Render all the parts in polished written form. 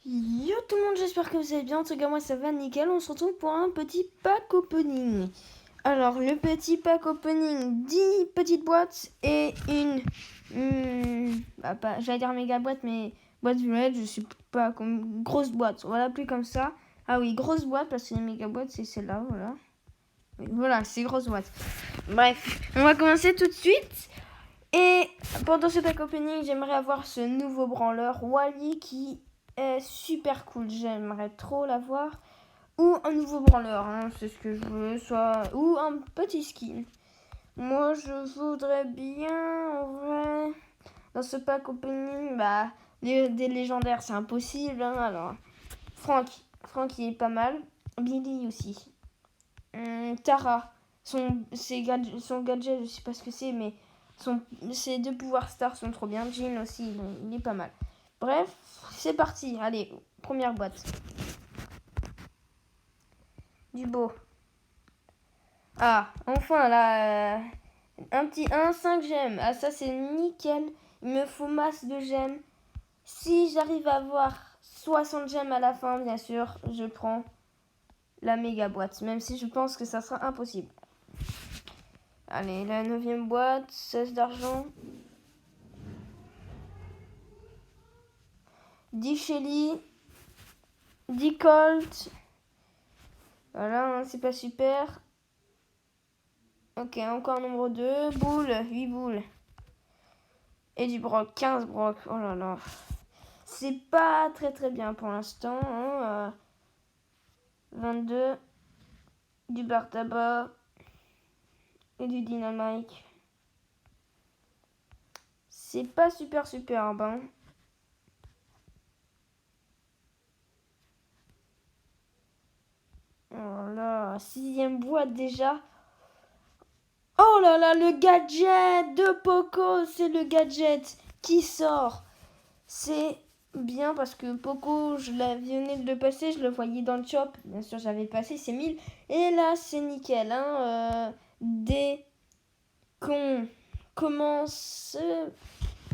Yo tout le monde, j'espère que vous allez bien. En tout cas, moi ça va nickel. On se retrouve pour un petit pack opening. Alors, le petit pack opening, 10 petites boîtes et une. J'allais dire méga boîte, mais boîte violette, je sais pas, comme grosse boîte. On va l'appeler comme ça. Ah oui, grosse boîte, parce que les méga boîtes, c'est celle-là, voilà. Oui, voilà, c'est grosse boîte. Bref, on va commencer tout de suite. Et pendant ce pack opening, j'aimerais avoir ce nouveau branleur, Wally, qui est super cool. J'aimerais trop l'avoir. Ou un nouveau branleur, hein, c'est ce que je veux. Ou un petit skin. Moi, je voudrais bien, en vrai, dans ce pack opening, des légendaires, c'est impossible. Hein, alors, Frank, il est pas mal. Billy aussi. Tara, son gadget, je sais pas ce que c'est, mais ses deux pouvoirs stars sont trop bien. Jean aussi, il est pas mal. Bref, c'est parti. Allez, première boîte. Du beau. Ah, enfin là, un petit 1, 5 gemmes. Ah, ça c'est nickel. Il me faut masse de gemmes. Si j'arrive à avoir 60 gemmes à la fin, bien sûr, je prends la méga boîte. Même si je pense que ça sera impossible. Allez, la 9e boîte, 16 d'argent. 10 Shelly, 10 Colt. Voilà, hein, c'est pas super. Ok, encore nombre 2. Boule, 8 boules. Et du broc, 15 broc. Oh là là. C'est pas très bien pour l'instant. Hein. 22. Du bar tabac. Et du dynamite. C'est pas superbe. Hein. Oh là, 6e boîte déjà. Oh là là, le gadget de Poco, c'est le gadget qui sort. C'est bien parce que Poco, je venais de le passer, je le voyais dans le shop. Bien sûr, j'avais passé, c'est 1000. Et là, c'est nickel. Hein, dès qu'on commence...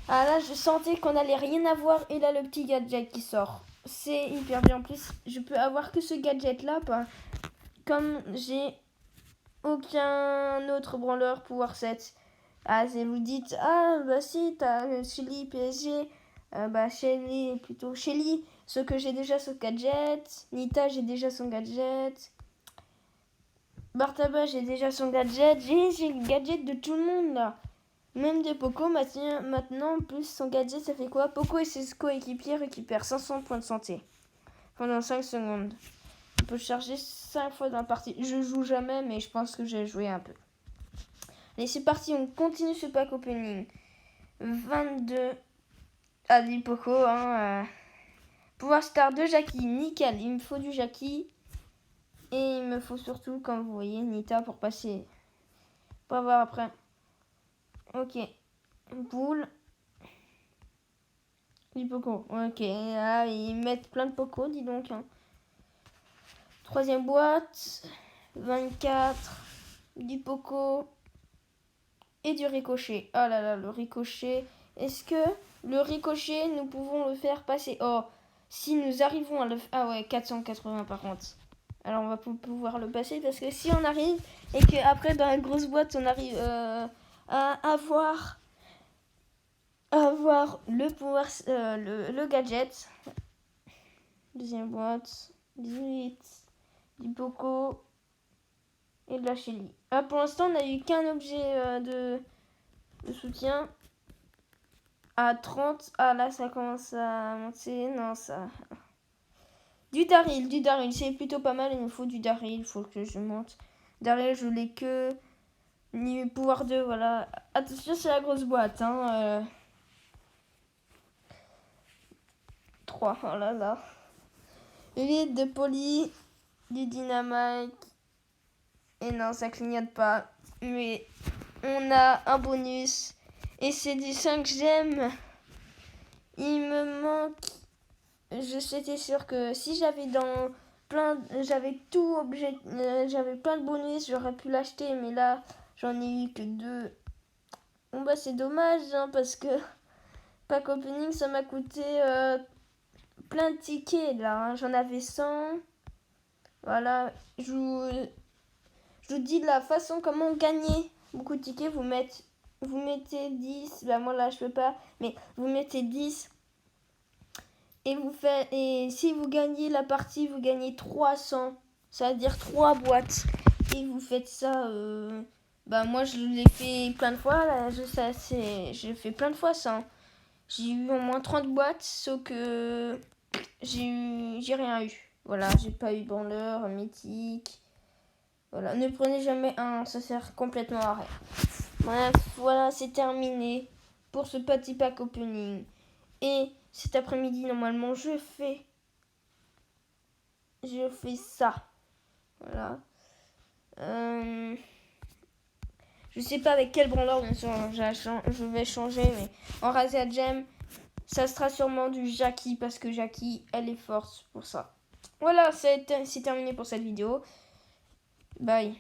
Ah là, je sentais qu'on allait rien avoir. Et là, le petit gadget qui sort. C'est hyper bien. En plus, je peux avoir que ce gadget-là. Comme j'ai aucun autre branleur pouvoir 7. Ah, si vous dites, ah, bah si, t'as Shelly PSG, Shelly, plutôt Shelly, ce que j'ai déjà son gadget, Nita, j'ai déjà son gadget, Bartaba, j'ai déjà son gadget, j'ai le gadget de tout le monde là. Même de Poco, maintenant, plus son gadget, ça fait quoi? Poco et ses coéquipiers récupèrent 500 points de santé pendant 5 secondes. On peut charger 5 fois dans la partie. Je joue jamais, mais je pense que j'ai joué un peu. Allez, c'est parti, on continue ce pack opening. 22 à du Poco. Hein, Pouvoir star de Jackie, nickel. Il me faut du Jackie. Et il me faut surtout, comme vous voyez, Nita pour passer. Pour avoir après. Ok. Boule. Du Poco. Ok. Là, ils mettent plein de Poco, dis donc. Hein. 3e boîte. 24. Du Poco. Et du ricochet. Oh là là, le ricochet. Est-ce que le ricochet, nous pouvons le faire passer? Oh, si nous arrivons à le... Ah ouais, 480 par contre. Alors on va pouvoir le passer parce que si on arrive et qu'après dans la grosse boîte on arrive à avoir le pouvoir, le gadget. 2e boîte, 18, du Poco et de la Shelly. Ah, pour l'instant on n'a eu qu'un objet de soutien. À 30, ah là ça commence à monter, non ça... Du Daryl, c'est plutôt pas mal, il me faut du Daryl, il faut que je monte. Daryl, je l'ai que... Ni pouvoir 2, voilà. Attention, c'est la grosse boîte, hein. 3, oh là là. Élite de Poly, du Dynamite. Et non, ça clignote pas. Mais on a un bonus. Et c'est du 5 gemmes. Il me manque... J'étais sûre que si j'avais j'avais tout objet, j'avais plein de bonus, j'aurais pu l'acheter, mais là j'en ai eu que 2. Bon bah c'est dommage hein, parce que pack opening ça m'a coûté plein de tickets là. Hein. J'en avais 100. Voilà. Je vous dis de la façon comment gagner beaucoup de tickets. Vous mettez 10. Bah moi là je peux pas. Mais vous mettez 10. Et si vous gagnez la partie, vous gagnez 300. Ça veut dire 3 boîtes. Et vous faites ça. Bah moi je l'ai fait plein de fois. Là, j'ai fait plein de fois ça. Hein. J'ai eu au moins 30 boîtes, sauf que j'ai rien eu. Voilà, j'ai pas eu branleur, mythique. Voilà, ne prenez jamais un, ça sert complètement à rien. Bref, voilà, c'est terminé pour ce petit pack opening. Et cet après-midi, normalement, je fais ça. Voilà. Je sais pas avec quel branleur, bien sûr, je vais changer, mais en Razia Gem, ça sera sûrement du Jackie, parce que Jackie, elle est forte pour ça. Voilà, c'est terminé pour cette vidéo. Bye.